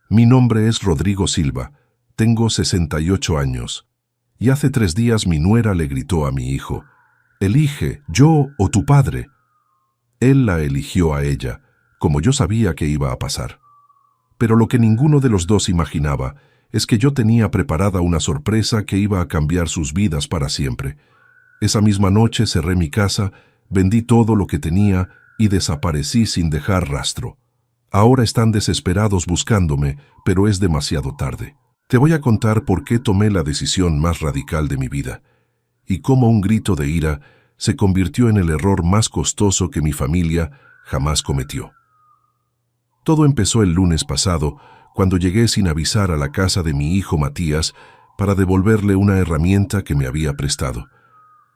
Mi nombre es Rodrigo Silva, tengo 68 años. Y hace 3 días mi nuera le gritó a mi hijo, «Elige, yo o tu padre». Él la eligió a ella, como yo sabía que iba a pasar. Pero lo que ninguno de los dos imaginaba es que yo tenía preparada una sorpresa que iba a cambiar sus vidas para siempre. Esa misma noche cerré mi casa, vendí todo lo que tenía y desaparecí sin dejar rastro. Ahora están desesperados buscándome, pero es demasiado tarde. Te voy a contar por qué tomé la decisión más radical de mi vida, y cómo un grito de ira se convirtió en el error más costoso que mi familia jamás cometió. Todo empezó el lunes pasado, cuando llegué sin avisar a la casa de mi hijo Matías para devolverle una herramienta que me había prestado.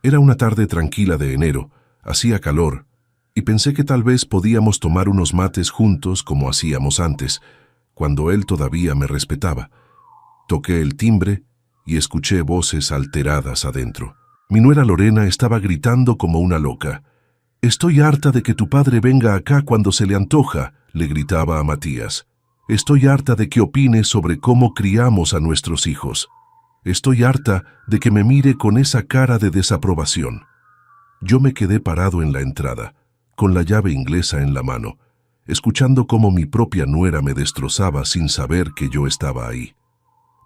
Era una tarde tranquila de enero, hacía calor, y pensé que tal vez podíamos tomar unos mates juntos como hacíamos antes, cuando él todavía me respetaba. Toqué el timbre y escuché voces alteradas adentro. Mi nuera Lorena estaba gritando como una loca. «Estoy harta de que tu padre venga acá cuando se le antoja», le gritaba a Matías. «Estoy harta de que opine sobre cómo criamos a nuestros hijos. Estoy harta de que me mire con esa cara de desaprobación». Yo me quedé parado en la entrada, con la llave inglesa en la mano, escuchando cómo mi propia nuera me destrozaba sin saber que yo estaba ahí.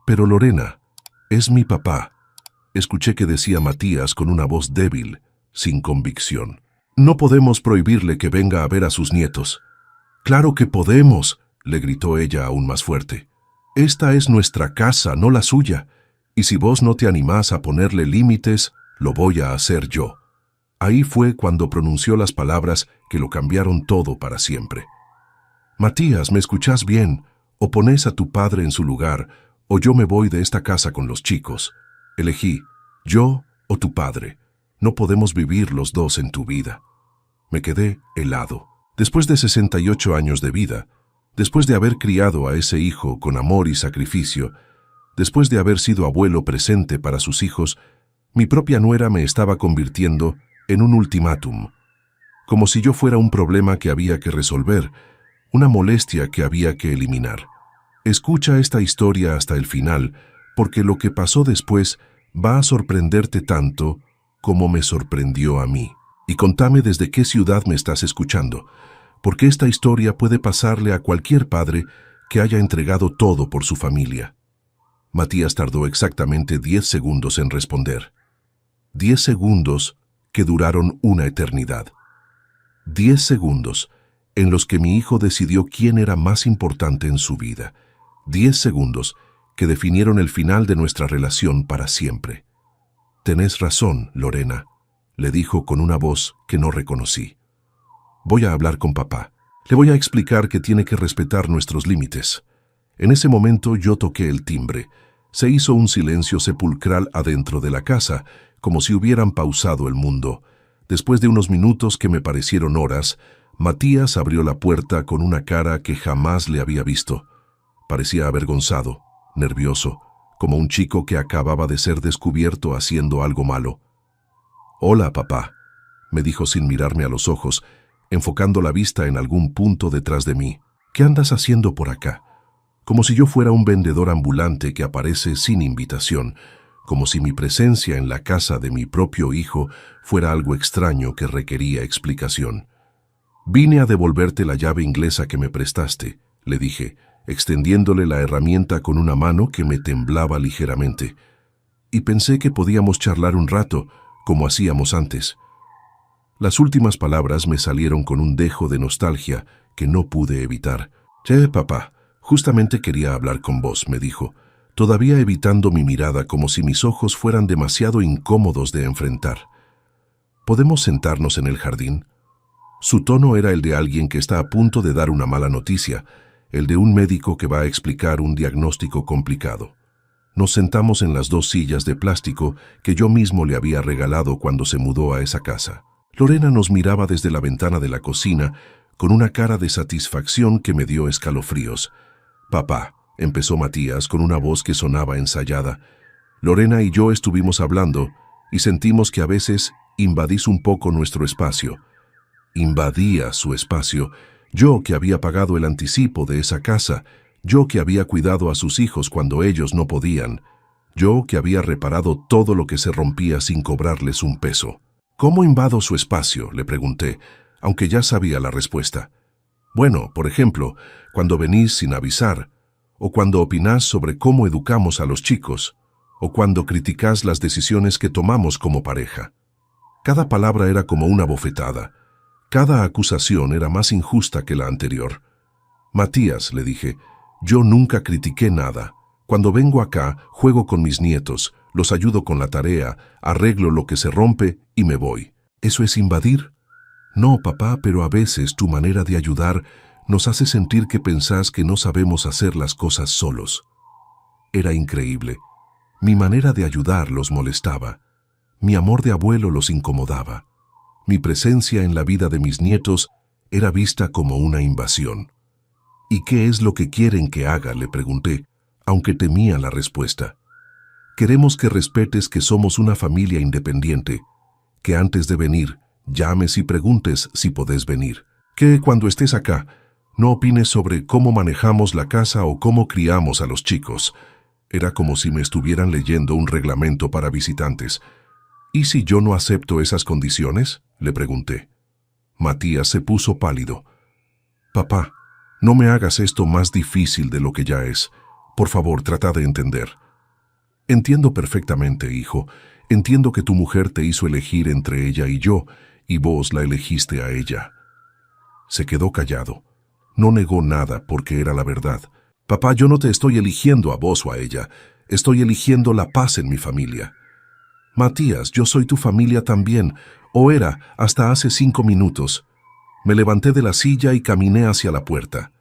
«Pero Lorena, es mi papá», escuché que decía Matías con una voz débil, sin convicción. «No podemos prohibirle que venga a ver a sus nietos». «Claro que podemos», le gritó ella aún más fuerte. «Esta es nuestra casa, no la suya, y si vos no te animás a ponerle límites, lo voy a hacer yo». Ahí fue cuando pronunció las palabras que lo cambiaron todo para siempre. «Matías, ¿me escuchás bien? O ponés a tu padre en su lugar, o yo me voy de esta casa con los chicos. Elegí, yo o tu padre. No podemos vivir los dos en tu vida». Me quedé helado. Después de 68 años de vida, después de haber criado a ese hijo con amor y sacrificio, después de haber sido abuelo presente para sus hijos, mi propia nuera me estaba convirtiendo en un ultimátum, como si yo fuera un problema que había que resolver, una molestia que había que eliminar. Escucha esta historia hasta el final, porque lo que pasó después va a sorprenderte tanto como me sorprendió a mí. Y contame desde qué ciudad me estás escuchando, porque esta historia puede pasarle a cualquier padre que haya entregado todo por su familia. Matías tardó exactamente 10 segundos en responder. 10 segundos que duraron una eternidad. 10 segundos en los que mi hijo decidió quién era más importante en su vida. 10 segundos que definieron el final de nuestra relación para siempre. «Tenés razón, Lorena», le dijo con una voz que no reconocí. «Voy a hablar con papá. Le voy a explicar que tiene que respetar nuestros límites». En ese momento yo toqué el timbre. Se hizo un silencio sepulcral adentro de la casa, como si hubieran pausado el mundo. Después de unos minutos que me parecieron horas, Matías abrió la puerta con una cara que jamás le había visto. Parecía avergonzado, nervioso, como un chico que acababa de ser descubierto haciendo algo malo. «Hola, papá», me dijo sin mirarme a los ojos, enfocando la vista en algún punto detrás de mí. «¿Qué andas haciendo por acá?» Como si yo fuera un vendedor ambulante que aparece sin invitación, como si mi presencia en la casa de mi propio hijo fuera algo extraño que requería explicación. «Vine a devolverte la llave inglesa que me prestaste», le dije, extendiéndole la herramienta con una mano que me temblaba ligeramente. «Y pensé que podíamos charlar un rato, como hacíamos antes». Las últimas palabras me salieron con un dejo de nostalgia que no pude evitar. «Che, papá, justamente quería hablar con vos», me dijo, todavía evitando mi mirada como si mis ojos fueran demasiado incómodos de enfrentar. «¿Podemos sentarnos en el jardín?» Su tono era el de alguien que está a punto de dar una mala noticia, el de un médico que va a explicar un diagnóstico complicado. Nos sentamos en las 2 sillas de plástico que yo mismo le había regalado cuando se mudó a esa casa. Lorena nos miraba desde la ventana de la cocina con una cara de satisfacción que me dio escalofríos. «Papá», empezó Matías con una voz que sonaba ensayada. «Lorena y yo estuvimos hablando y sentimos que a veces invadís un poco nuestro espacio». Invadía su espacio. Yo, que había pagado el anticipo de esa casa, Yo que había cuidado a sus hijos cuando ellos no podían. Yo que había reparado todo lo que se rompía sin cobrarles un peso. ¿Cómo invado su espacio?, le pregunté, aunque ya sabía la respuesta. Bueno, por ejemplo, cuando venís sin avisar, o cuando opinás sobre cómo educamos a los chicos, o cuando criticás las decisiones que tomamos como pareja. Cada palabra era como una bofetada. Cada acusación era más injusta que la anterior. Matías, le dije, yo nunca critiqué nada. Cuando vengo acá, juego con mis nietos, los ayudo con la tarea, arreglo lo que se rompe y me voy. ¿Eso es invadir? No, papá, pero a veces tu manera de ayudar nos hace sentir que pensás que no sabemos hacer las cosas solos. Era increíble. Mi manera de ayudar los molestaba. Mi amor de abuelo los incomodaba. Mi presencia en la vida de mis nietos era vista como una invasión. ¿Y qué es lo que quieren que haga?, le pregunté, aunque temía la respuesta. Queremos que respetes que somos una familia independiente, que antes de venir, llames y preguntes si podés venir, que cuando estés acá, no opines sobre cómo manejamos la casa o cómo criamos a los chicos. Era como si me estuvieran leyendo un reglamento para visitantes. ¿Y si yo no acepto esas condiciones?, le pregunté. Matías se puso pálido. Papá, no me hagas esto más difícil de lo que ya es. Por favor, trata de entender. Entiendo perfectamente, hijo. Entiendo que tu mujer te hizo elegir entre ella y yo, y vos la elegiste a ella. Se quedó callado. No negó nada porque era la verdad. Papá, yo no te estoy eligiendo a vos o a ella. Estoy eligiendo la paz en mi familia. Matías, yo soy tu familia también, o era hasta hace 5 minutos. Me levanté de la silla y caminé hacia la puerta.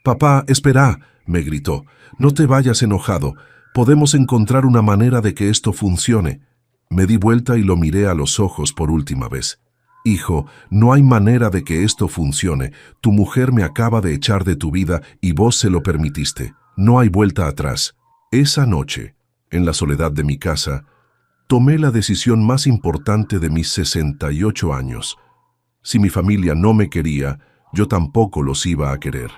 Papá, espera, me gritó. No te vayas enojado. Podemos encontrar una manera de que esto funcione. Me di vuelta y lo miré a los ojos por última vez. Hijo, no hay manera de que esto funcione. Tu mujer me acaba de echar de tu vida y vos se lo permitiste. No hay vuelta atrás. Esa noche, en la soledad de mi casa, tomé la decisión más importante de mis 68 años. Si mi familia no me quería, yo tampoco los iba a querer.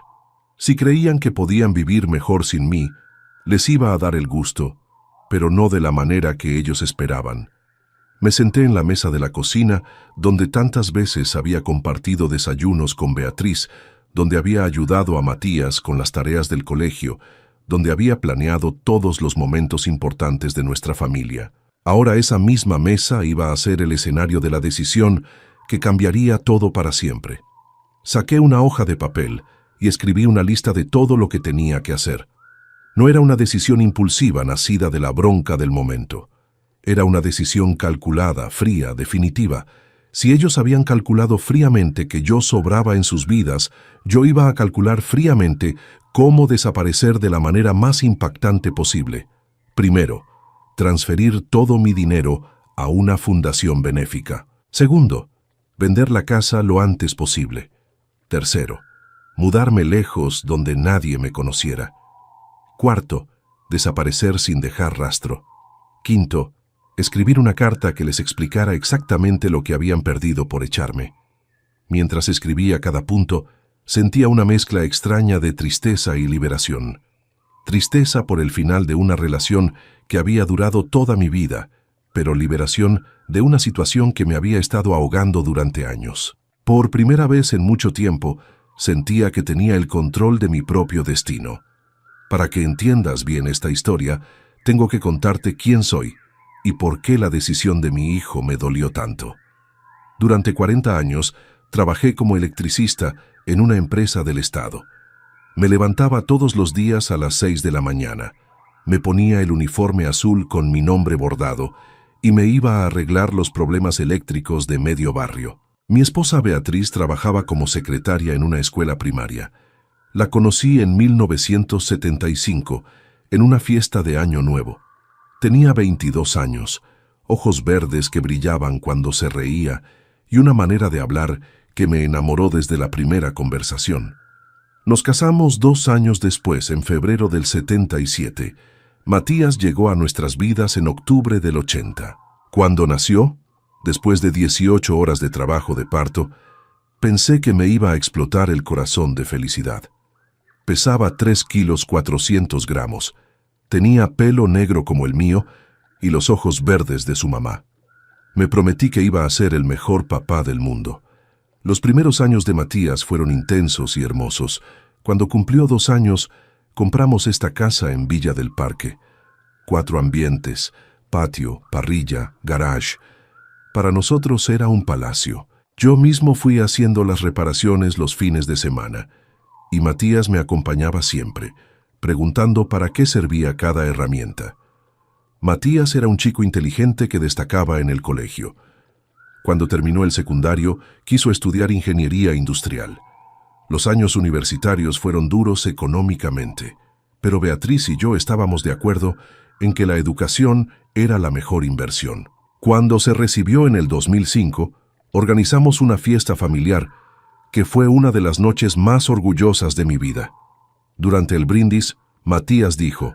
Si creían que podían vivir mejor sin mí, les iba a dar el gusto, pero no de la manera que ellos esperaban. Me senté en la mesa de la cocina, donde tantas veces había compartido desayunos con Beatriz, donde había ayudado a Matías con las tareas del colegio, donde había planeado todos los momentos importantes de nuestra familia. Ahora esa misma mesa iba a ser el escenario de la decisión que cambiaría todo para siempre. Saqué una hoja de papel y escribí una lista de todo lo que tenía que hacer. No era una decisión impulsiva nacida de la bronca del momento. Era una decisión calculada, fría, definitiva. Si ellos habían calculado fríamente que yo sobraba en sus vidas, yo iba a calcular fríamente cómo desaparecer de la manera más impactante posible. Primero, transferir todo mi dinero a una fundación benéfica. Segundo, vender la casa lo antes posible. Tercero, mudarme lejos donde nadie me conociera. Cuarto, desaparecer sin dejar rastro. Quinto, escribir una carta que les explicara exactamente lo que habían perdido por echarme. Mientras escribía cada punto, sentía una mezcla extraña de tristeza y liberación. Tristeza por el final de una relación que había durado toda mi vida, pero liberación de una situación que me había estado ahogando durante años. Por primera vez en mucho tiempo, sentía que tenía el control de mi propio destino. Para que entiendas bien esta historia, tengo que contarte quién soy y por qué la decisión de mi hijo me dolió tanto. Durante 40 años, trabajé como electricista en una empresa del Estado. Me levantaba todos los días a las 6 de la mañana. Me ponía el uniforme azul con mi nombre bordado y me iba a arreglar los problemas eléctricos de medio barrio. Mi esposa Beatriz trabajaba como secretaria en una escuela primaria. La conocí en 1975, en una fiesta de Año Nuevo. Tenía 22 años, ojos verdes que brillaban cuando se reía y una manera de hablar que me enamoró desde la primera conversación. Nos casamos 2 años después, en febrero del 77. Matías llegó a nuestras vidas en octubre del 80. Cuando nació, después de 18 horas de trabajo de parto, pensé que me iba a explotar el corazón de felicidad. Pesaba 3 kilos 400 gramos. Tenía pelo negro como el mío y los ojos verdes de su mamá. Me prometí que iba a ser el mejor papá del mundo. Los primeros años de Matías fueron intensos y hermosos. Cuando cumplió 2 años, compramos esta casa en Villa del Parque. 4 ambientes, patio, parrilla, garage. Para nosotros era un palacio. Yo mismo fui haciendo las reparaciones los fines de semana, y Matías me acompañaba siempre, preguntando para qué servía cada herramienta. Matías era un chico inteligente que destacaba en el colegio. Cuando terminó el secundario, quiso estudiar ingeniería industrial. Los años universitarios fueron duros económicamente, pero Beatriz y yo estábamos de acuerdo en que la educación era la mejor inversión. Cuando se recibió en el 2005, organizamos una fiesta familiar que fue una de las noches más orgullosas de mi vida. Durante el brindis, Matías dijo: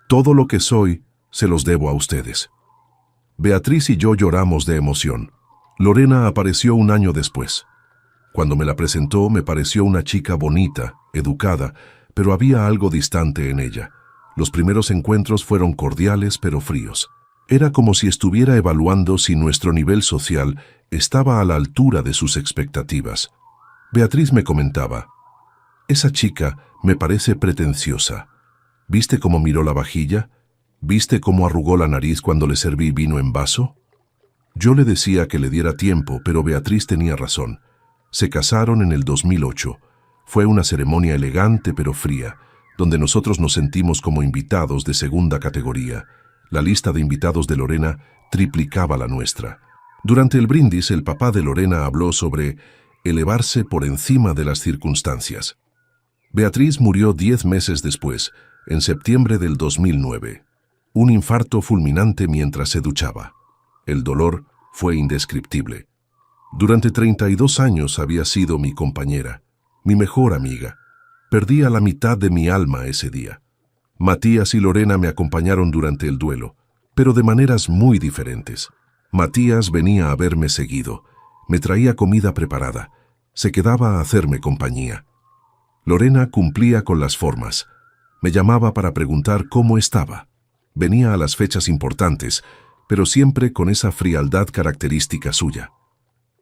«Todo lo que soy, se los debo a ustedes». Beatriz y yo lloramos de emoción. Lorena apareció un año después. Cuando me la presentó, me pareció una chica bonita, educada, pero había algo distante en ella. Los primeros encuentros fueron cordiales pero fríos. Era como si estuviera evaluando si nuestro nivel social estaba a la altura de sus expectativas. Beatriz me comentaba: «Esa chica me parece pretenciosa. ¿Viste cómo miró la vajilla? ¿Viste cómo arrugó la nariz cuando le serví vino en vaso?». Yo le decía que le diera tiempo, pero Beatriz tenía razón. Se casaron en el 2008. Fue una ceremonia elegante pero fría, donde nosotros nos sentimos como invitados de segunda categoría. La lista de invitados de Lorena triplicaba la nuestra. Durante el brindis, el papá de Lorena habló sobre elevarse por encima de las circunstancias. Beatriz murió 10 meses después, en septiembre del 2009. Un infarto fulminante mientras se duchaba. El dolor fue indescriptible. Durante 32 años había sido mi compañera, mi mejor amiga. Perdí a la mitad de mi alma ese día. Matías y Lorena me acompañaron durante el duelo, pero de maneras muy diferentes. Matías venía a verme seguido, me traía comida preparada, se quedaba a hacerme compañía. Lorena cumplía con las formas, me llamaba para preguntar cómo estaba. Venía a las fechas importantes, pero siempre con esa frialdad característica suya.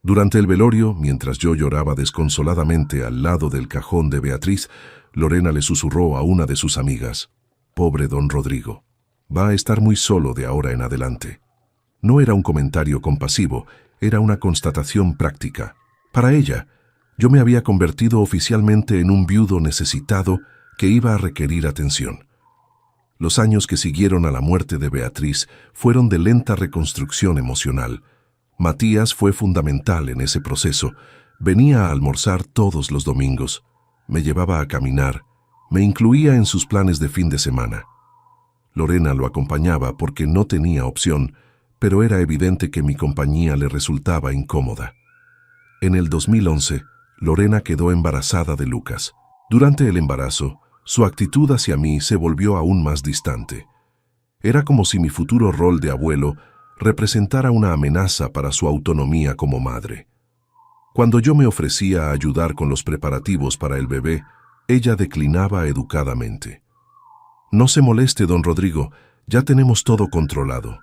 Durante el velorio, mientras yo lloraba desconsoladamente al lado del cajón de Beatriz, Lorena le susurró a una de sus amigas: «Pobre don Rodrigo, va a estar muy solo de ahora en adelante». No era un comentario compasivo, era una constatación práctica. Para ella, yo me había convertido oficialmente en un viudo necesitado que iba a requerir atención. Los años que siguieron a la muerte de Beatriz fueron de lenta reconstrucción emocional. Matías fue fundamental en ese proceso. Venía a almorzar todos los domingos, me llevaba a caminar, me incluía en sus planes de fin de semana. Lorena lo acompañaba porque no tenía opción, pero era evidente que mi compañía le resultaba incómoda. En el 2011, Lorena quedó embarazada de Lucas. Durante el embarazo, su actitud hacia mí se volvió aún más distante. Era como si mi futuro rol de abuelo representara una amenaza para su autonomía como madre. Cuando yo me ofrecía a ayudar con los preparativos para el bebé, ella declinaba educadamente. «No se moleste, don Rodrigo, ya tenemos todo controlado».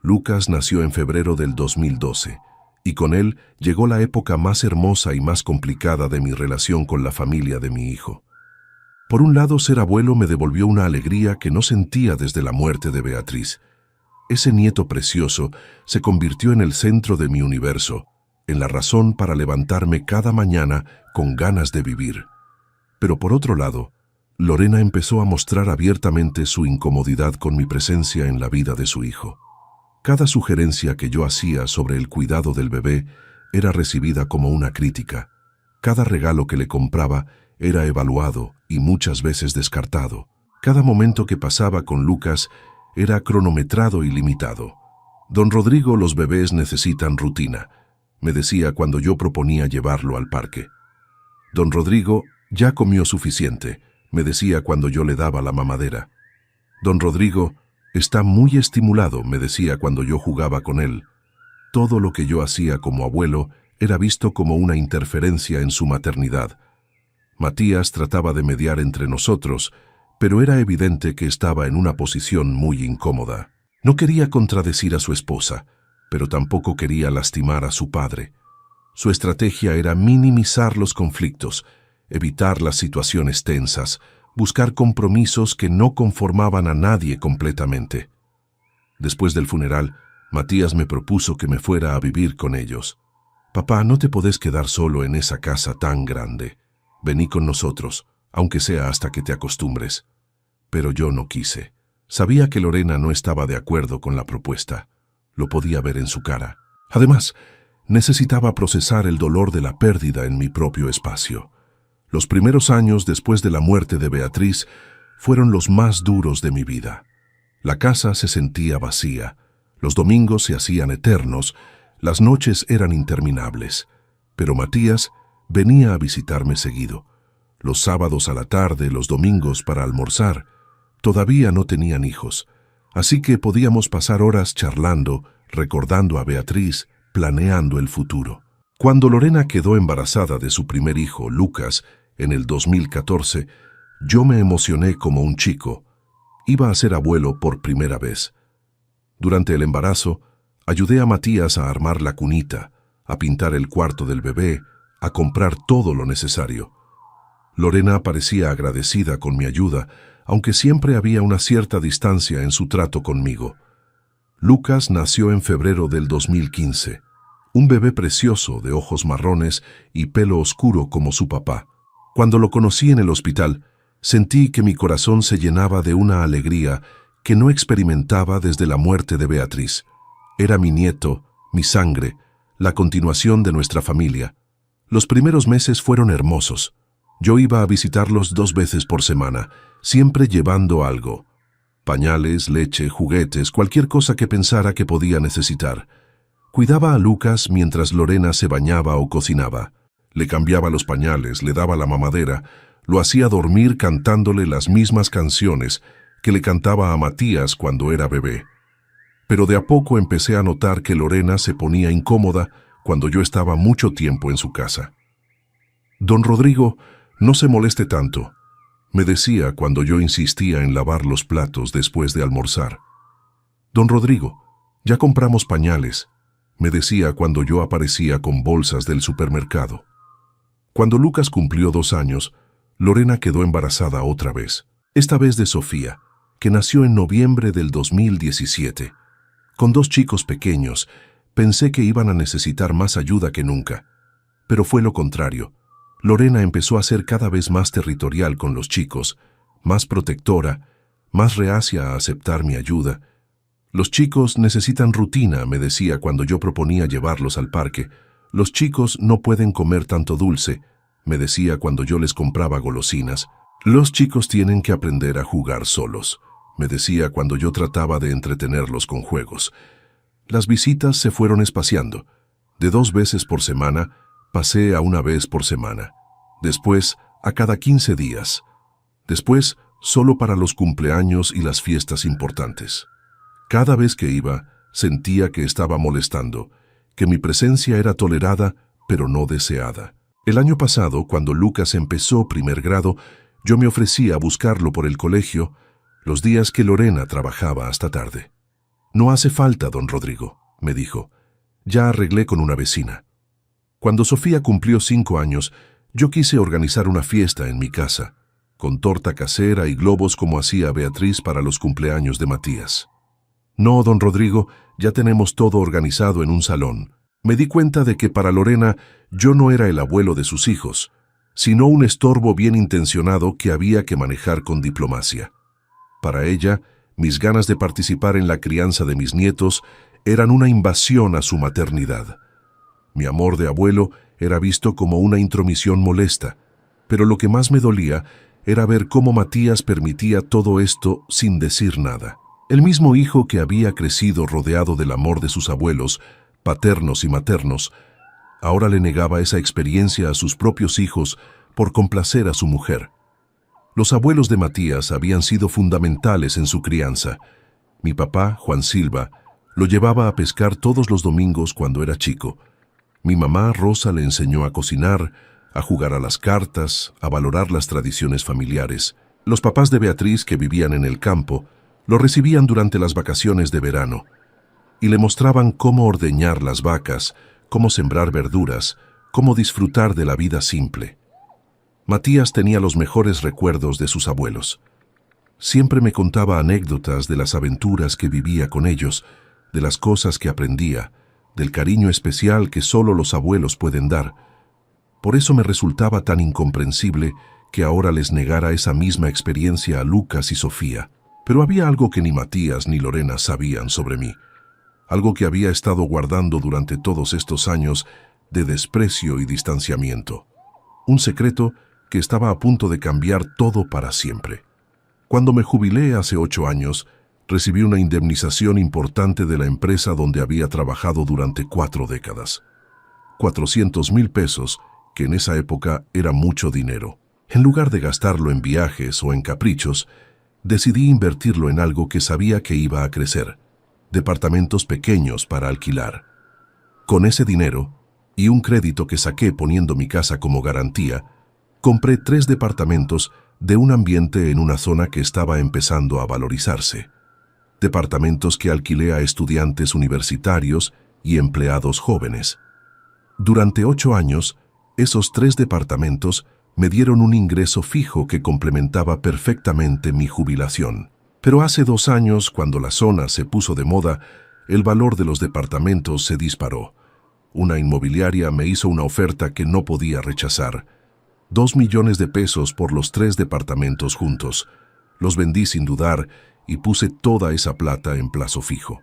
Lucas nació en febrero del 2012, y con él llegó la época más hermosa y más complicada de mi relación con la familia de mi hijo. Por un lado, ser abuelo me devolvió una alegría que no sentía desde la muerte de Beatriz. Ese nieto precioso se convirtió en el centro de mi universo, en la razón para levantarme cada mañana con ganas de vivir. Pero por otro lado, Lorena empezó a mostrar abiertamente su incomodidad con mi presencia en la vida de su hijo. Cada sugerencia que yo hacía sobre el cuidado del bebé era recibida como una crítica. Cada regalo que le compraba era evaluado y muchas veces descartado. Cada momento que pasaba con Lucas era cronometrado y limitado. «Don Rodrigo, los bebés necesitan rutina», me decía cuando yo proponía llevarlo al parque. «Don Rodrigo ya comió suficiente», me decía cuando yo le daba la mamadera. «Don Rodrigo está muy estimulado», me decía cuando yo jugaba con él. Todo lo que yo hacía como abuelo era visto como una interferencia en su maternidad. Matías trataba de mediar entre nosotros, pero era evidente que estaba en una posición muy incómoda. No quería contradecir a su esposa, pero tampoco quería lastimar a su padre. Su estrategia era minimizar los conflictos, evitar las situaciones tensas, buscar compromisos que no conformaban a nadie completamente. Después del funeral, Matías me propuso que me fuera a vivir con ellos. «Papá, no te podés quedar solo en esa casa tan grande. Vení con nosotros, aunque sea hasta que te acostumbres». Pero yo no quise. Sabía que Lorena no estaba de acuerdo con la propuesta. Lo podía ver en su cara. Además, necesitaba procesar el dolor de la pérdida en mi propio espacio. Los primeros años después de la muerte de Beatriz fueron los más duros de mi vida. La casa se sentía vacía, los domingos se hacían eternos, las noches eran interminables. Pero Matías venía a visitarme seguido. Los sábados a la tarde, los domingos para almorzar. Todavía no tenían hijos, así que podíamos pasar horas charlando, recordando a Beatriz, planeando el futuro. Cuando Lorena quedó embarazada de su primer hijo, Lucas, en el 2014, yo me emocioné como un chico. Iba a ser abuelo por primera vez. Durante el embarazo, ayudé a Matías a armar la cunita, a pintar el cuarto del bebé, a comprar todo lo necesario. Lorena parecía agradecida con mi ayuda, aunque siempre había una cierta distancia en su trato conmigo. Lucas nació en febrero del 2015, un bebé precioso de ojos marrones y pelo oscuro como su papá. Cuando lo conocí en el hospital, sentí que mi corazón se llenaba de una alegría que no experimentaba desde la muerte de Beatriz. Era mi nieto, mi sangre, la continuación de nuestra familia. Los primeros meses fueron hermosos. Yo iba a visitarlos 2 veces por semana, siempre llevando algo. Pañales, leche, juguetes, cualquier cosa que pensara que podía necesitar. Cuidaba a Lucas mientras Lorena se bañaba o cocinaba. Le cambiaba los pañales, le daba la mamadera, lo hacía dormir cantándole las mismas canciones que le cantaba a Matías cuando era bebé. Pero de a poco empecé a notar que Lorena se ponía incómoda cuando yo estaba mucho tiempo en su casa. «Don Rodrigo, no se moleste tanto», me decía cuando yo insistía en lavar los platos después de almorzar. «Don Rodrigo, ya compramos pañales», me decía cuando yo aparecía con bolsas del supermercado. Cuando Lucas cumplió 2 años, Lorena quedó embarazada otra vez, esta vez de Sofía, que nació en noviembre del 2017. Con 2 chicos pequeños, pensé que iban a necesitar más ayuda que nunca, pero fue lo contrario. Lorena empezó a ser cada vez más territorial con los chicos, más protectora, más reacia a aceptar mi ayuda. «Los chicos necesitan rutina», me decía cuando yo proponía llevarlos al parque. «Los chicos no pueden comer tanto dulce», me decía cuando yo les compraba golosinas. «Los chicos tienen que aprender a jugar solos», me decía cuando yo trataba de entretenerlos con juegos. Las visitas se fueron espaciando. De 2 veces por semana, pasé a 1 vez por semana. Después, a cada 15 días. Después, solo para los cumpleaños y las fiestas importantes. Cada vez que iba, sentía que estaba molestando, que mi presencia era tolerada, pero no deseada. El año pasado, cuando Lucas empezó primer grado, yo me ofrecí a buscarlo por el colegio, los días que Lorena trabajaba hasta tarde. «No hace falta, don Rodrigo», me dijo. «Ya arreglé con una vecina». Cuando Sofía cumplió 5 años, yo quise organizar una fiesta en mi casa, con torta casera y globos como hacía Beatriz para los cumpleaños de Matías. «No, don Rodrigo, ya tenemos todo organizado en un salón». Me di cuenta de que para Lorena yo no era el abuelo de sus hijos, sino un estorbo bien intencionado que había que manejar con diplomacia. Para ella, mis ganas de participar en la crianza de mis nietos eran una invasión a su maternidad. Mi amor de abuelo era visto como una intromisión molesta, pero lo que más me dolía era ver cómo Matías permitía todo esto sin decir nada. El mismo hijo que había crecido rodeado del amor de sus abuelos, paternos y maternos, ahora le negaba esa experiencia a sus propios hijos por complacer a su mujer. Los abuelos de Matías habían sido fundamentales en su crianza. Mi papá, Juan Silva, lo llevaba a pescar todos los domingos cuando era chico. Mi mamá, Rosa, le enseñó a cocinar, a jugar a las cartas, a valorar las tradiciones familiares. Los papás de Beatriz, que vivían en el campo, lo recibían durante las vacaciones de verano y le mostraban cómo ordeñar las vacas, cómo sembrar verduras, cómo disfrutar de la vida simple. Matías tenía los mejores recuerdos de sus abuelos. Siempre me contaba anécdotas de las aventuras que vivía con ellos, de las cosas que aprendía, del cariño especial que solo los abuelos pueden dar. Por eso me resultaba tan incomprensible que ahora les negara esa misma experiencia a Lucas y Sofía. Pero había algo que ni Matías ni Lorena sabían sobre mí, algo que había estado guardando durante todos estos años de desprecio y distanciamiento. Un secreto que estaba a punto de cambiar todo para siempre. Cuando me jubilé hace 8 años, recibí una indemnización importante de la empresa donde había trabajado durante 4 décadas. 400,000 pesos, que en esa época era mucho dinero. En lugar de gastarlo en viajes o en caprichos, decidí invertirlo en algo que sabía que iba a crecer: departamentos pequeños para alquilar. Con ese dinero, y un crédito que saqué poniendo mi casa como garantía, compré 3 departamentos de un ambiente en una zona que estaba empezando a valorizarse. Departamentos que alquilé a estudiantes universitarios y empleados jóvenes. Durante 8 años, esos 3 departamentos me dieron un ingreso fijo que complementaba perfectamente mi jubilación. Pero hace 2 años, cuando la zona se puso de moda, el valor de los departamentos se disparó. Una inmobiliaria me hizo una oferta que no podía rechazar: 2 millones de pesos por los 3 departamentos juntos. Los vendí sin dudar y puse toda esa plata en plazo fijo.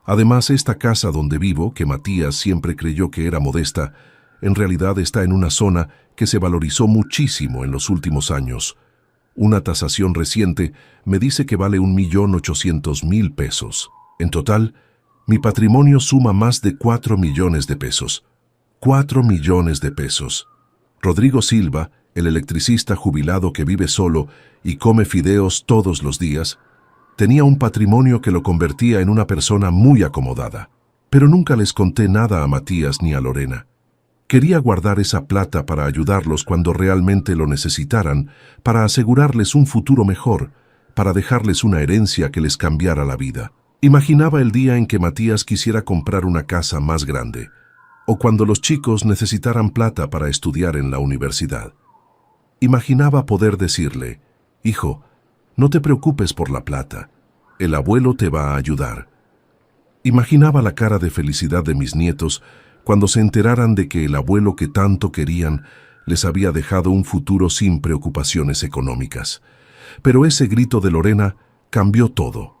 Además, esta casa donde vivo, que Matías siempre creyó que era modesta, en realidad está en una zona que se valorizó muchísimo en los últimos años. Una tasación reciente me dice que vale 1.800.000 pesos. En total, mi patrimonio suma más de 4 millones de pesos. 4 millones de pesos. Rodrigo Silva, el electricista jubilado que vive solo y come fideos todos los días, tenía un patrimonio que lo convertía en una persona muy acomodada. Pero nunca les conté nada a Matías ni a Lorena. Quería guardar esa plata para ayudarlos cuando realmente lo necesitaran, para asegurarles un futuro mejor, para dejarles una herencia que les cambiara la vida. Imaginaba el día en que Matías quisiera comprar una casa más grande, o cuando los chicos necesitaran plata para estudiar en la universidad. Imaginaba poder decirle: hijo, no te preocupes por la plata, el abuelo te va a ayudar. Imaginaba la cara de felicidad de mis nietos cuando se enteraran de que el abuelo que tanto querían les había dejado un futuro sin preocupaciones económicas. Pero ese grito de Lorena cambió todo.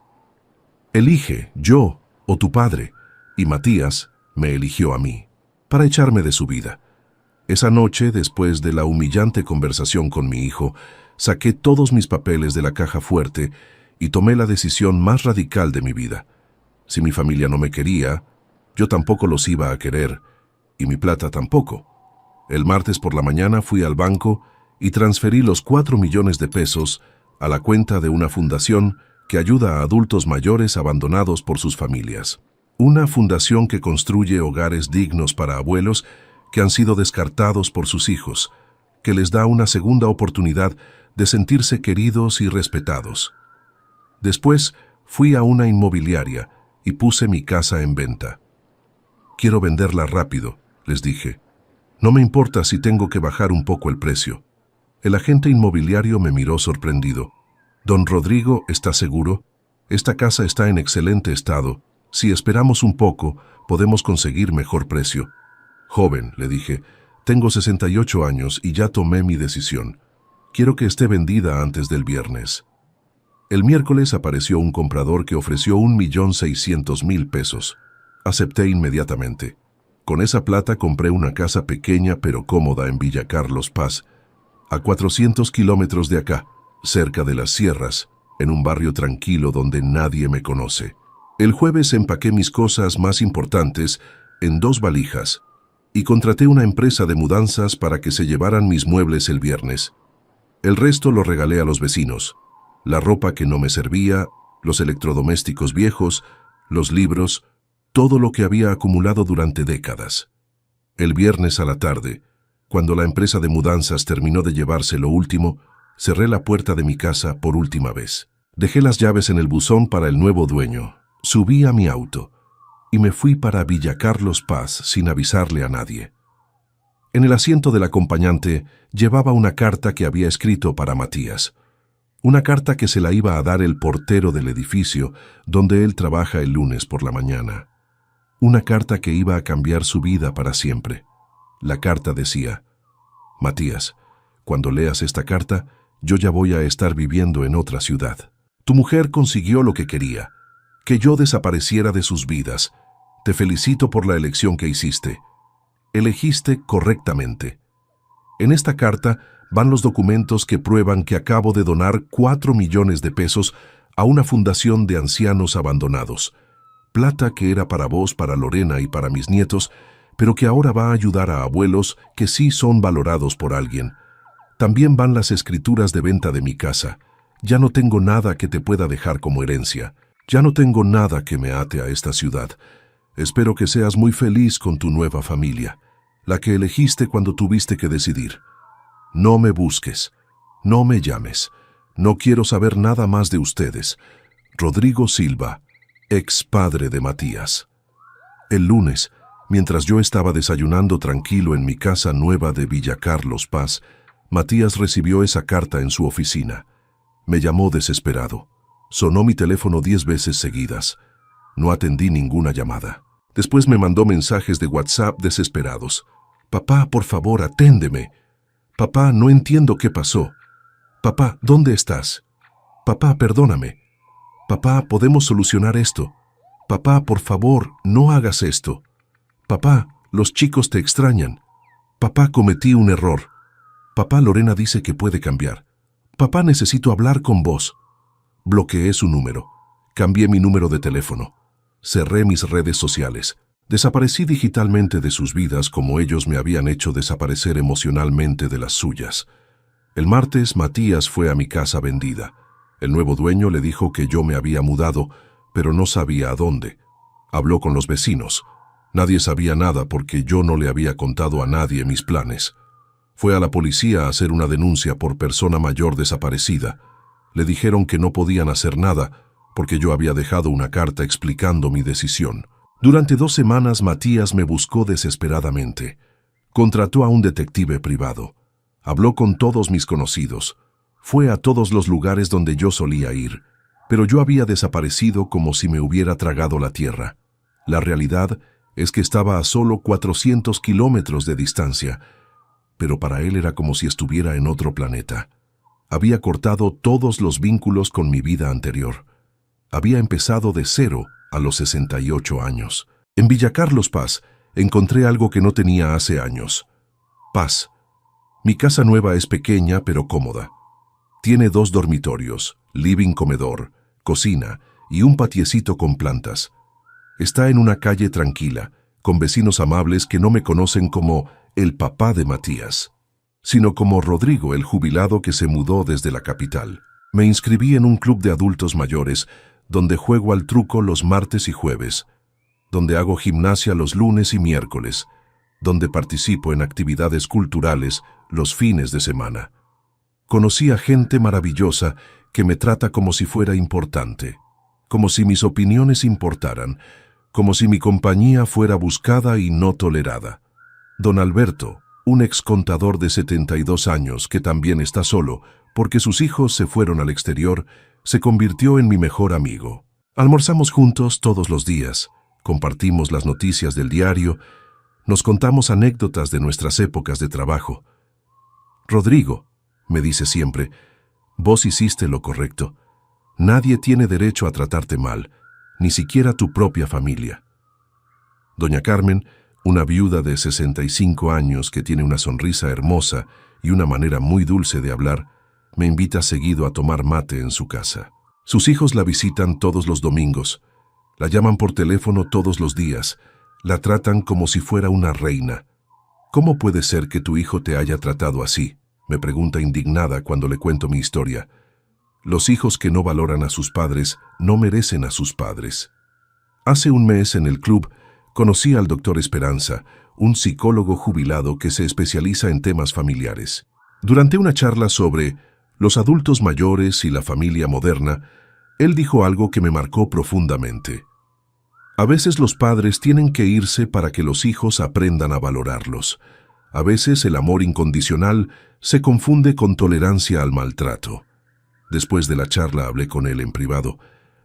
Elige, yo o tu padre, y Matías me eligió a mí, para echarme de su vida. Esa noche, después de la humillante conversación con mi hijo, saqué todos mis papeles de la caja fuerte y tomé la decisión más radical de mi vida. Si mi familia no me quería, yo tampoco los iba a querer, y mi plata tampoco. El martes por la mañana fui al banco y transferí los 4 millones de pesos a la cuenta de una fundación que ayuda a adultos mayores abandonados por sus familias. Una fundación que construye hogares dignos para abuelos que han sido descartados por sus hijos, que les da una segunda oportunidad de sentirse queridos y respetados. Después fui a una inmobiliaria y puse mi casa en venta. Quiero venderla rápido, les dije. No me importa si tengo que bajar un poco el precio. El agente inmobiliario me miró sorprendido. Don Rodrigo, ¿está seguro? Esta casa está en excelente estado. Si esperamos un poco, podemos conseguir mejor precio. Joven, le dije, tengo 68 años y ya tomé mi decisión. Quiero que esté vendida antes del viernes. El miércoles apareció un comprador que ofreció 1.600.000 pesos. Acepté inmediatamente. Con esa plata compré una casa pequeña pero cómoda en Villa Carlos Paz, a 400 kilómetros de acá, cerca de las sierras, en un barrio tranquilo donde nadie me conoce. El jueves empaqué mis cosas más importantes en 2 valijas y contraté una empresa de mudanzas para que se llevaran mis muebles el viernes. El resto lo regalé a los vecinos. La ropa que no me servía, los electrodomésticos viejos, los libros, todo lo que había acumulado durante décadas. El viernes a la tarde, Cuando la empresa de mudanzas terminó de llevarse lo último, cerré la puerta de mi casa por última vez. Dejé las llaves en el buzón para el nuevo dueño, subí a mi auto y me fui para Villa Carlos Paz sin avisarle a nadie. En el asiento del acompañante llevaba una carta que había escrito para Matías. Una carta que se la iba a dar el portero del edificio donde él trabaja el lunes por la mañana. Una carta que iba a cambiar su vida para siempre. La carta decía: Matías, cuando leas esta carta, yo ya voy a estar viviendo en otra ciudad. Tu mujer consiguió lo que quería, que yo desapareciera de sus vidas. Te felicito por la elección que hiciste. Elegiste correctamente. En esta carta van los documentos que prueban que acabo de donar 4 millones de pesos a una fundación de ancianos abandonados. Plata que era para vos, para Lorena y para mis nietos, pero que ahora va a ayudar a abuelos que sí son valorados por alguien. También van las escrituras de venta de mi casa. Ya no tengo nada que te pueda dejar como herencia. Ya no tengo nada que me ate a esta ciudad. Espero que seas muy feliz con tu nueva familia, la que elegiste cuando tuviste que decidir. No me busques, no me llames, no quiero saber nada más de ustedes. Rodrigo Silva, ex padre de Matías. El lunes, mientras yo estaba desayunando tranquilo en mi casa nueva de Villa Carlos Paz, Matías recibió esa carta en su oficina. Me llamó desesperado. Sonó mi teléfono 10 veces seguidas. No atendí ninguna llamada. Después me mandó mensajes de WhatsApp desesperados. Papá, por favor, aténdeme. Papá, no entiendo qué pasó. Papá, ¿dónde estás? Papá, perdóname. Papá, podemos solucionar esto. Papá, por favor, no hagas esto. Papá, los chicos te extrañan. Papá, cometí un error. Papá, Lorena dice que puede cambiar. Papá, necesito hablar con vos. Bloqueé su número. Cambié mi número de teléfono. Cerré mis redes sociales. Desaparecí digitalmente de sus vidas como ellos me habían hecho desaparecer emocionalmente de las suyas. El martes, Matías fue a mi casa vendida. El nuevo dueño le dijo que yo me había mudado, pero no sabía a dónde. Habló con los vecinos. Nadie sabía nada porque yo no le había contado a nadie mis planes. Fue a la policía a hacer una denuncia por persona mayor desaparecida. Le dijeron que no podían hacer nada porque yo había dejado una carta explicando mi decisión. Durante 2 semanas Matías me buscó desesperadamente. Contrató a un detective privado. Habló con todos mis conocidos. Fue a todos los lugares donde yo solía ir, pero yo había desaparecido como si me hubiera tragado la tierra. La realidad es que estaba a solo 400 kilómetros de distancia, pero para él era como si estuviera en otro planeta. Había cortado todos los vínculos con mi vida anterior. Había empezado de cero a los 68 años. En Villa Carlos Paz encontré algo que no tenía hace años. Paz. Mi casa nueva es pequeña pero cómoda. Tiene 2 dormitorios, living comedor, cocina y un patiecito con plantas. Está en una calle tranquila, con vecinos amables que no me conocen como el papá de Matías, sino como Rodrigo, el jubilado que se mudó desde la capital. Me inscribí en un club de adultos mayores, donde juego al truco los martes y jueves, donde hago gimnasia los lunes y miércoles, donde participo en actividades culturales los fines de semana. Conocí a gente maravillosa que me trata como si fuera importante, como si mis opiniones importaran, como si mi compañía fuera buscada y no tolerada. Don Alberto, un ex contador de 72 años que también está solo porque sus hijos se fueron al exterior, se convirtió en mi mejor amigo. Almorzamos juntos todos los días, compartimos las noticias del diario, nos contamos anécdotas de nuestras épocas de trabajo. Rodrigo, me dice siempre, vos hiciste lo correcto. Nadie tiene derecho a tratarte mal, ni siquiera tu propia familia. Doña Carmen, una viuda de 65 años que tiene una sonrisa hermosa y una manera muy dulce de hablar, me invita seguido a tomar mate en su casa. Sus hijos la visitan todos los domingos, la llaman por teléfono todos los días, la tratan como si fuera una reina. ¿Cómo puede ser que tu hijo te haya tratado así?, me pregunta indignada cuando le cuento mi historia. Los hijos que no valoran a sus padres no merecen a sus padres. Hace un mes en el club Conocí al doctor Esperanza, un psicólogo jubilado que se especializa en temas familiares. Durante una charla sobre los adultos mayores y la familia moderna, él dijo algo que me marcó profundamente. A veces los padres tienen que irse para que los hijos aprendan a valorarlos. A veces el amor incondicional se confunde con tolerancia al maltrato. Después de la charla hablé con él en privado.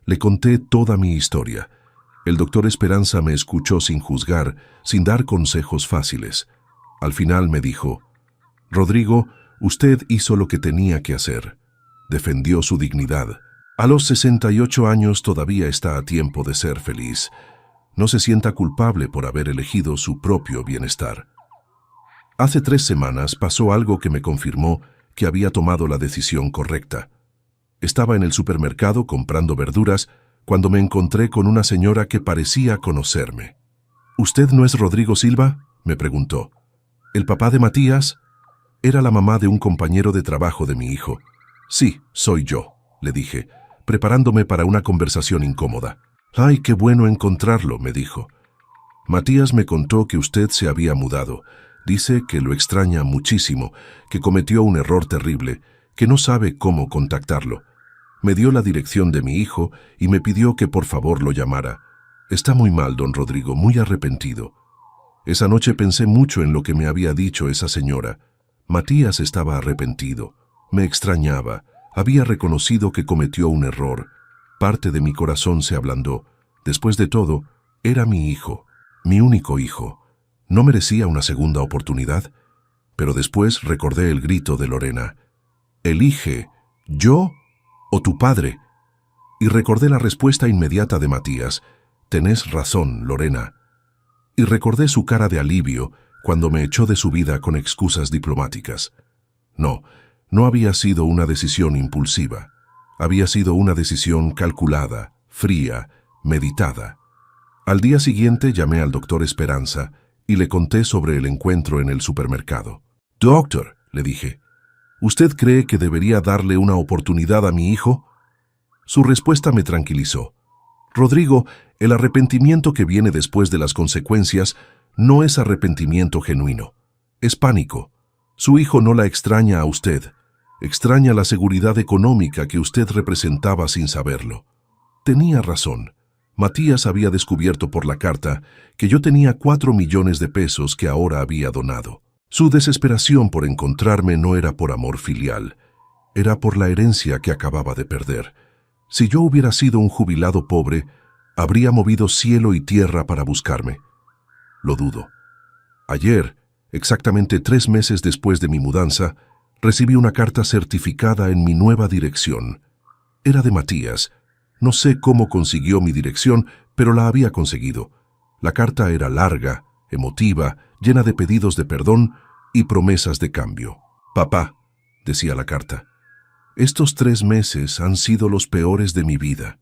Le conté toda mi historia. El doctor Esperanza me escuchó sin juzgar, sin dar consejos fáciles. Al final me dijo: «Rodrigo, usted hizo lo que tenía que hacer. Defendió su dignidad. A los 68 años todavía está a tiempo de ser feliz. No se sienta culpable por haber elegido su propio bienestar». Hace 3 semanas pasó algo que me confirmó que había tomado la decisión correcta. Estaba en el supermercado comprando verduras cuando me encontré con una señora que parecía conocerme. «¿Usted no es Rodrigo Silva?», me preguntó. «¿El papá de Matías?». Era la mamá de un compañero de trabajo de mi hijo. «Sí, soy yo», le dije, preparándome para una conversación incómoda. «Ay, qué bueno encontrarlo», me dijo. «Matías me contó que usted se había mudado. Dice que lo extraña muchísimo, que cometió un error terrible, que no sabe cómo contactarlo. Me dio la dirección de mi hijo y me pidió que por favor lo llamara. Está muy mal, don Rodrigo, muy arrepentido». Esa noche pensé mucho en lo que me había dicho esa señora. Matías estaba arrepentido. Me extrañaba. Había reconocido que cometió un error. Parte de mi corazón se ablandó. Después de todo, era mi hijo, mi único hijo. ¿No merecía una segunda oportunidad? Pero después recordé el grito de Lorena: «Elige, yo o tu padre». Y recordé la respuesta inmediata de Matías: «Tenés razón, Lorena». Y recordé su cara de alivio cuando me echó de su vida con excusas diplomáticas. No había sido una decisión impulsiva. Había sido una decisión calculada, fría, meditada. Al día siguiente llamé al doctor Esperanza y le conté sobre el encuentro en el supermercado. «Doctor», le dije, «¿usted cree que debería darle una oportunidad a mi hijo?». Su respuesta me tranquilizó. «Rodrigo, el arrepentimiento que viene después de las consecuencias no es arrepentimiento genuino. Es pánico. Su hijo no la extraña a usted. Extraña la seguridad económica que usted representaba sin saberlo». Tenía razón. Matías había descubierto por la carta que yo tenía 4 millones de pesos que ahora había donado. Su desesperación por encontrarme no era por amor filial, era por la herencia que acababa de perder. Si yo hubiera sido un jubilado pobre, habría movido cielo y tierra para buscarme. Lo dudo. Ayer, exactamente 3 meses después de mi mudanza, recibí una carta certificada en mi nueva dirección. Era de Matías. No sé cómo consiguió mi dirección, pero la había conseguido. La carta era larga, emotiva, llena de pedidos de perdón y promesas de cambio. «Papá», decía la carta, «estos 3 meses han sido los peores de mi vida.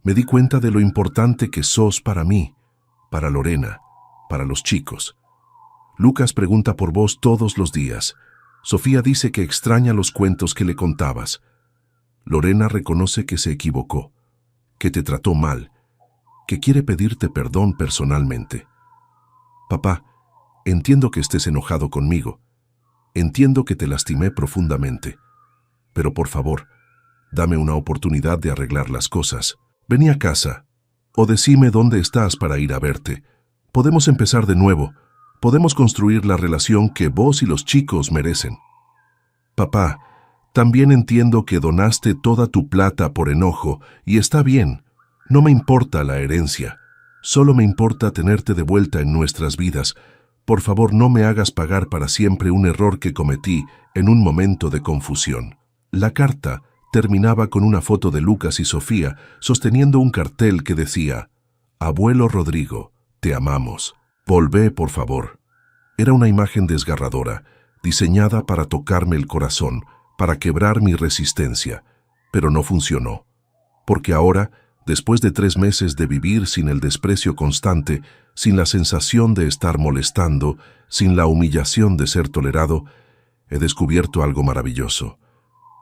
Me di cuenta de lo importante que sos para mí, para Lorena, para los chicos. Lucas pregunta por vos todos los días. Sofía dice que extraña los cuentos que le contabas. Lorena reconoce que se equivocó, que te trató mal, que quiere pedirte perdón personalmente. Papá, entiendo que estés enojado conmigo. Entiendo que te lastimé profundamente. Pero por favor, dame una oportunidad de arreglar las cosas. Vení a casa, o decime dónde estás para ir a verte. Podemos empezar de nuevo. Podemos construir la relación que vos y los chicos merecen». Papá, también entiendo que donaste toda tu plata por enojo, y está bien. No me importa la herencia. Solo me importa tenerte de vuelta en nuestras vidas. Por favor, no me hagas pagar para siempre un error que cometí en un momento de confusión. La carta terminaba con una foto de Lucas y Sofía sosteniendo un cartel que decía: «Abuelo Rodrigo, te amamos. Volvé, por favor». Era una imagen desgarradora, diseñada para tocarme el corazón, para quebrar mi resistencia, pero no funcionó. Porque ahora, después de 3 meses de vivir sin el desprecio constante, sin la sensación de estar molestando, sin la humillación de ser tolerado, he descubierto algo maravilloso.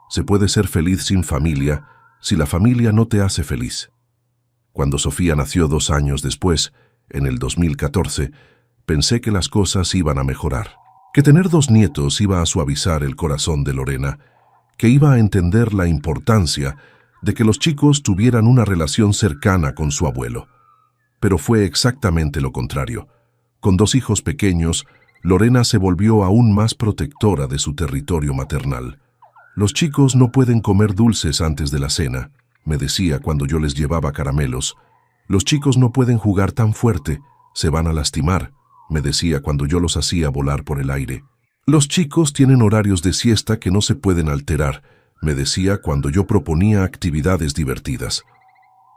Se puede ser feliz sin familia si la familia no te hace feliz. Cuando Sofía nació 2 años después, en el 2014, pensé que las cosas iban a mejorar, que tener 2 nietos iba a suavizar el corazón de Lorena, que iba a entender la importancia de que los chicos tuvieran una relación cercana con su abuelo. Pero fue exactamente lo contrario. Con 2 hijos pequeños, Lorena se volvió aún más protectora de su territorio maternal. Los chicos no pueden comer dulces antes de la cena, me decía cuando yo les llevaba caramelos. Los chicos no pueden jugar tan fuerte, se van a lastimar, me decía cuando yo los hacía volar por el aire. Los chicos tienen horarios de siesta que no se pueden alterar, me decía cuando yo proponía actividades divertidas.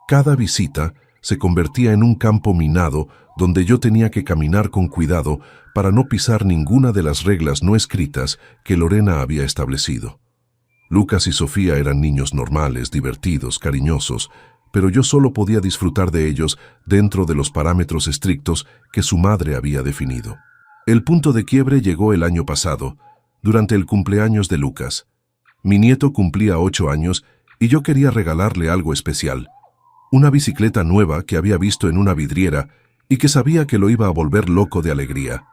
Cada visita se convertía en un campo minado donde yo tenía que caminar con cuidado para no pisar ninguna de las reglas no escritas que Lorena había establecido. Lucas y Sofía eran niños normales, divertidos, cariñosos, pero yo solo podía disfrutar de ellos dentro de los parámetros estrictos que su madre había definido. El punto de quiebre llegó el año pasado, durante el cumpleaños de Lucas. Mi nieto cumplía 8 años y yo quería regalarle algo especial. Una bicicleta nueva que había visto en una vidriera y que sabía que lo iba a volver loco de alegría.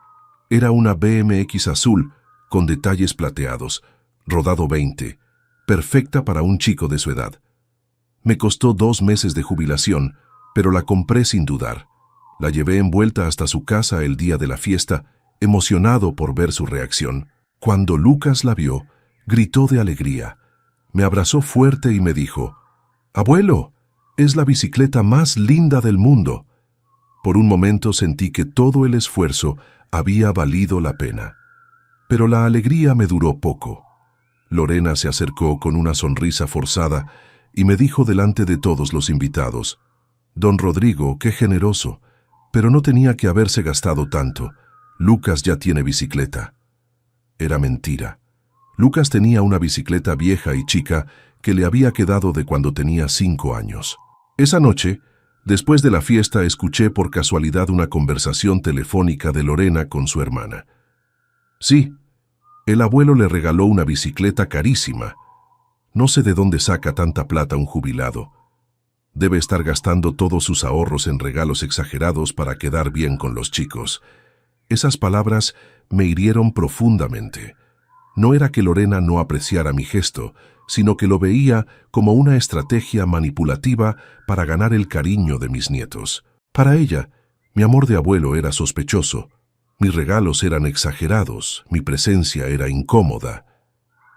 Era una BMX azul con detalles plateados, rodado 20, perfecta para un chico de su edad. Me costó 2 meses de jubilación, pero la compré sin dudar. La llevé envuelta hasta su casa el día de la fiesta, emocionado por ver su reacción. Cuando Lucas la vio, gritó de alegría. Me abrazó fuerte y me dijo, «Abuelo, es la bicicleta más linda del mundo». Por un momento sentí que todo el esfuerzo había valido la pena. Pero la alegría me duró poco. Lorena se acercó con una sonrisa forzada y me dijo delante de todos los invitados, «Don Rodrigo, qué generoso, pero no tenía que haberse gastado tanto. Lucas ya tiene bicicleta». Era mentira. Lucas tenía una bicicleta vieja y chica que le había quedado de cuando tenía 5 años. Esa noche, después de la fiesta, escuché por casualidad una conversación telefónica de Lorena con su hermana. Sí, el abuelo le regaló una bicicleta carísima. No sé de dónde saca tanta plata un jubilado. Debe estar gastando todos sus ahorros en regalos exagerados para quedar bien con los chicos. Esas palabras me hirieron profundamente. No era que Lorena no apreciara mi gesto, sino que lo veía como una estrategia manipulativa para ganar el cariño de mis nietos. Para ella, mi amor de abuelo era sospechoso. Mis regalos eran exagerados, mi presencia era incómoda.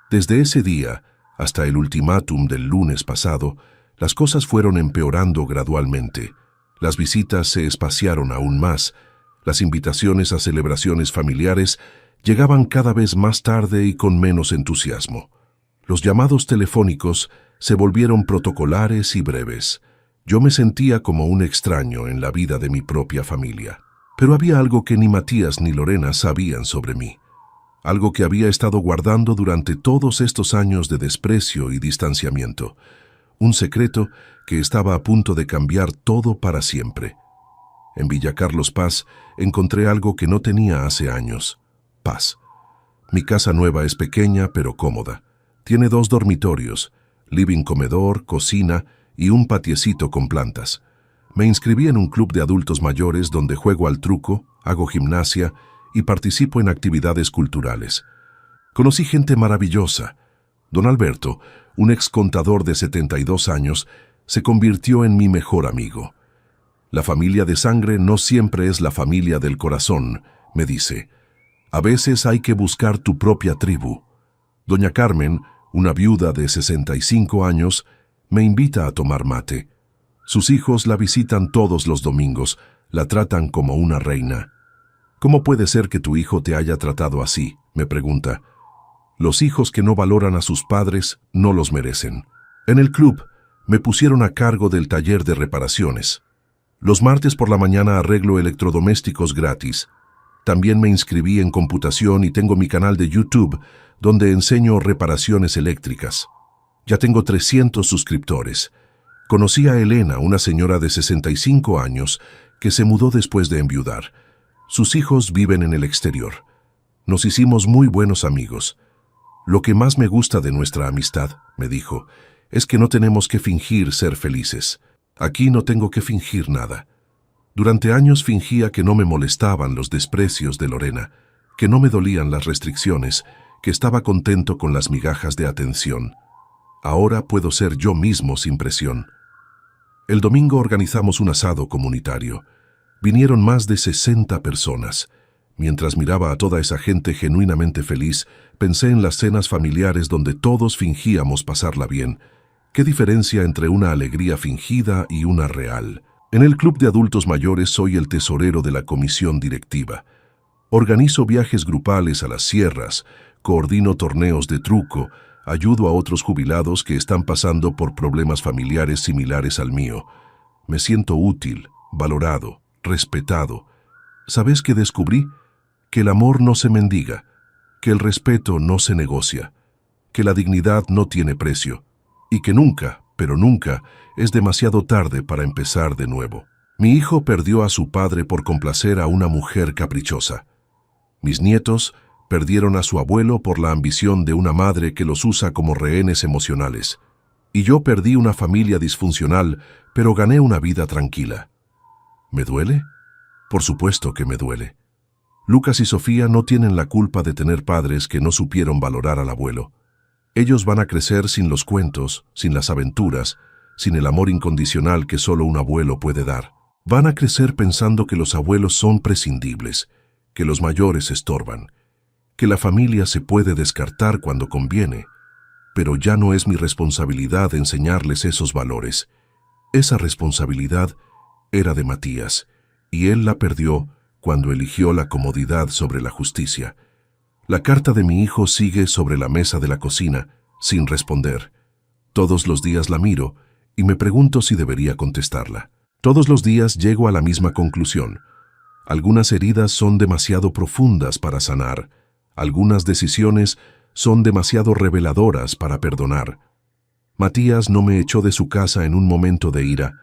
Desde ese día, hasta el ultimátum del lunes pasado, las cosas fueron empeorando gradualmente. Las visitas se espaciaron aún más. Las invitaciones a celebraciones familiares llegaban cada vez más tarde y con menos entusiasmo. Los llamados telefónicos se volvieron protocolares y breves. Yo me sentía como un extraño en la vida de mi propia familia. Pero había algo que ni Matías ni Lorena sabían sobre mí. Algo que había estado guardando durante todos estos años de desprecio y distanciamiento. Un secreto que estaba a punto de cambiar todo para siempre. En Villa Carlos Paz encontré algo que no tenía hace años. Paz. Mi casa nueva es pequeña pero cómoda. Tiene 2 dormitorios, living comedor, cocina y un patiecito con plantas. Me inscribí en un club de adultos mayores donde juego al truco, hago gimnasia y participo en actividades culturales. Conocí gente maravillosa. Don Alberto, un ex contador de 72 años, se convirtió en mi mejor amigo. La familia de sangre no siempre es la familia del corazón, me dice. A veces hay que buscar tu propia tribu. Doña Carmen, una viuda de 65 años, me invita a tomar mate. Sus hijos la visitan todos los domingos, la tratan como una reina. ¿Cómo puede ser que tu hijo te haya tratado así?, me pregunta. Los hijos que no valoran a sus padres no los merecen. En el club me pusieron a cargo del taller de reparaciones. Los martes por la mañana arreglo electrodomésticos gratis. También me inscribí en computación y tengo mi canal de YouTube, donde enseño reparaciones eléctricas. Ya tengo 300 suscriptores. Conocí a Elena, una señora de 65 años, que se mudó después de enviudar. Sus hijos viven en el exterior. Nos hicimos muy buenos amigos. Lo que más me gusta de nuestra amistad, me dijo, es que no tenemos que fingir ser felices. Aquí no tengo que fingir nada. Durante años fingía que no me molestaban los desprecios de Lorena, que no me dolían las restricciones, que estaba contento con las migajas de atención. Ahora puedo ser yo mismo sin presión. El domingo organizamos un asado comunitario. Vinieron más de 60 personas. Mientras miraba a toda esa gente genuinamente feliz, pensé en las cenas familiares donde todos fingíamos pasarla bien. ¿Qué diferencia entre una alegría fingida y una real? En el club de adultos mayores soy el tesorero de la comisión directiva. Organizo viajes grupales a las sierras, coordino torneos de truco, ayudo a otros jubilados que están pasando por problemas familiares similares al mío. Me siento útil, valorado, respetado. ¿Sabes qué descubrí? Que el amor no se mendiga, que el respeto no se negocia, que la dignidad no tiene precio, y que nunca, pero nunca, es demasiado tarde para empezar de nuevo. Mi hijo perdió a su padre por complacer a una mujer caprichosa. Mis nietos perdieron a su abuelo por la ambición de una madre que los usa como rehenes emocionales. Y yo perdí una familia disfuncional, pero gané una vida tranquila. ¿Me duele? Por supuesto que me duele. Lucas y Sofía no tienen la culpa de tener padres que no supieron valorar al abuelo. Ellos van a crecer sin los cuentos, sin las aventuras, sin el amor incondicional que solo un abuelo puede dar. Van a crecer pensando que los abuelos son prescindibles, que los mayores estorban, que la familia se puede descartar cuando conviene, pero ya no es mi responsabilidad enseñarles esos valores. Esa responsabilidad era de Matías, y él la perdió cuando eligió la comodidad sobre la justicia. La carta de mi hijo sigue sobre la mesa de la cocina, sin responder. Todos los días la miro y me pregunto si debería contestarla. Todos los días llego a la misma conclusión. Algunas heridas son demasiado profundas para sanar. Algunas decisiones son demasiado reveladoras para perdonar. Matías no me echó de su casa en un momento de ira.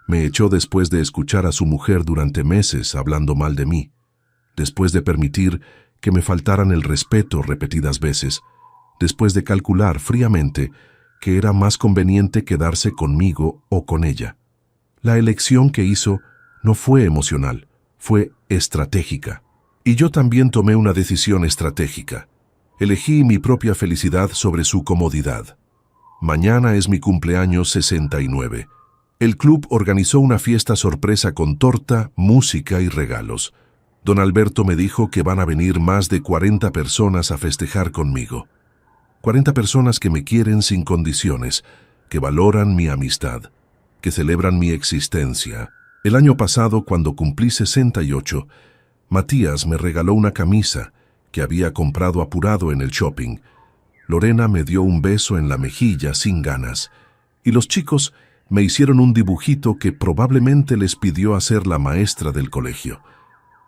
Me echó después de escuchar a su mujer durante meses hablando mal de mí. Después de permitir que me faltaran el respeto repetidas veces. Después de calcular fríamente que era más conveniente quedarse conmigo o con ella. La elección que hizo no fue emocional, fue estratégica. Y yo también tomé una decisión estratégica. Elegí mi propia felicidad sobre su comodidad. Mañana es mi cumpleaños 69. El club organizó una fiesta sorpresa con torta, música y regalos. Don Alberto me dijo que van a venir más de 40 personas a festejar conmigo. 40 personas que me quieren sin condiciones, que valoran mi amistad, que celebran mi existencia. El año pasado, cuando cumplí 68, Matías me regaló una camisa que había comprado apurado en el shopping. Lorena me dio un beso en la mejilla sin ganas, y los chicos me hicieron un dibujito que probablemente les pidió hacer la maestra del colegio.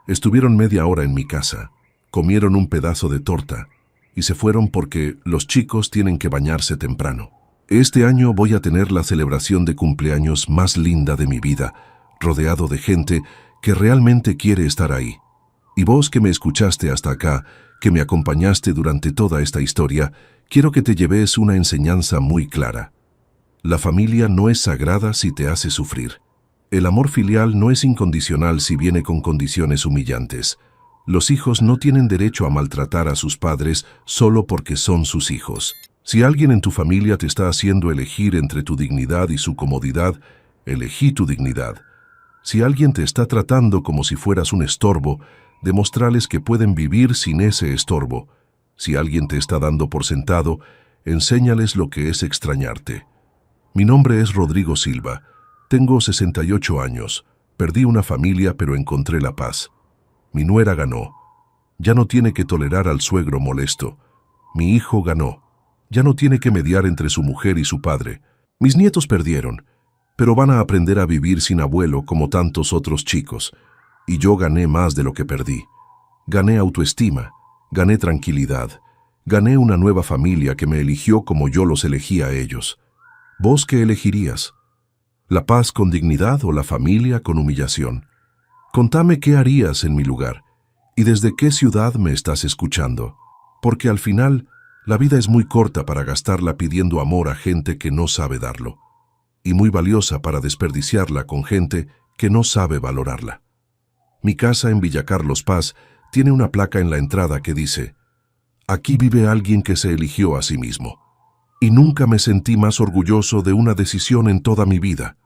Estuvieron media hora en mi casa, comieron un pedazo de torta y se fueron porque los chicos tienen que bañarse temprano. Este año voy a tener la celebración de cumpleaños más linda de mi vida, rodeado de gente que realmente quiere estar ahí. Y vos que me escuchaste hasta acá, que me acompañaste durante toda esta historia, quiero que te lleves una enseñanza muy clara. La familia no es sagrada si te hace sufrir. El amor filial no es incondicional si viene con condiciones humillantes. Los hijos no tienen derecho a maltratar a sus padres solo porque son sus hijos. Si alguien en tu familia te está haciendo elegir entre tu dignidad y su comodidad, elegí tu dignidad. Si alguien te está tratando como si fueras un estorbo, demostrales que pueden vivir sin ese estorbo. Si alguien te está dando por sentado, enséñales lo que es extrañarte. Mi nombre es Rodrigo Silva. Tengo 68 años. Perdí una familia, pero encontré la paz. Mi nuera ganó. Ya no tiene que tolerar al suegro molesto. Mi hijo ganó. Ya no tiene que mediar entre su mujer y su padre. Mis nietos perdieron, pero van a aprender a vivir sin abuelo como tantos otros chicos. Y yo gané más de lo que perdí. Gané autoestima, gané tranquilidad, gané una nueva familia que me eligió como yo los elegí a ellos. ¿Vos qué elegirías? ¿La paz con dignidad o la familia con humillación? Contame qué harías en mi lugar y desde qué ciudad me estás escuchando. Porque al final, la vida es muy corta para gastarla pidiendo amor a gente que no sabe darlo, y muy valiosa para desperdiciarla con gente que no sabe valorarla. Mi casa en Villa Carlos Paz tiene una placa en la entrada que dice: «Aquí vive alguien que se eligió a sí mismo». Y nunca me sentí más orgulloso de una decisión en toda mi vida.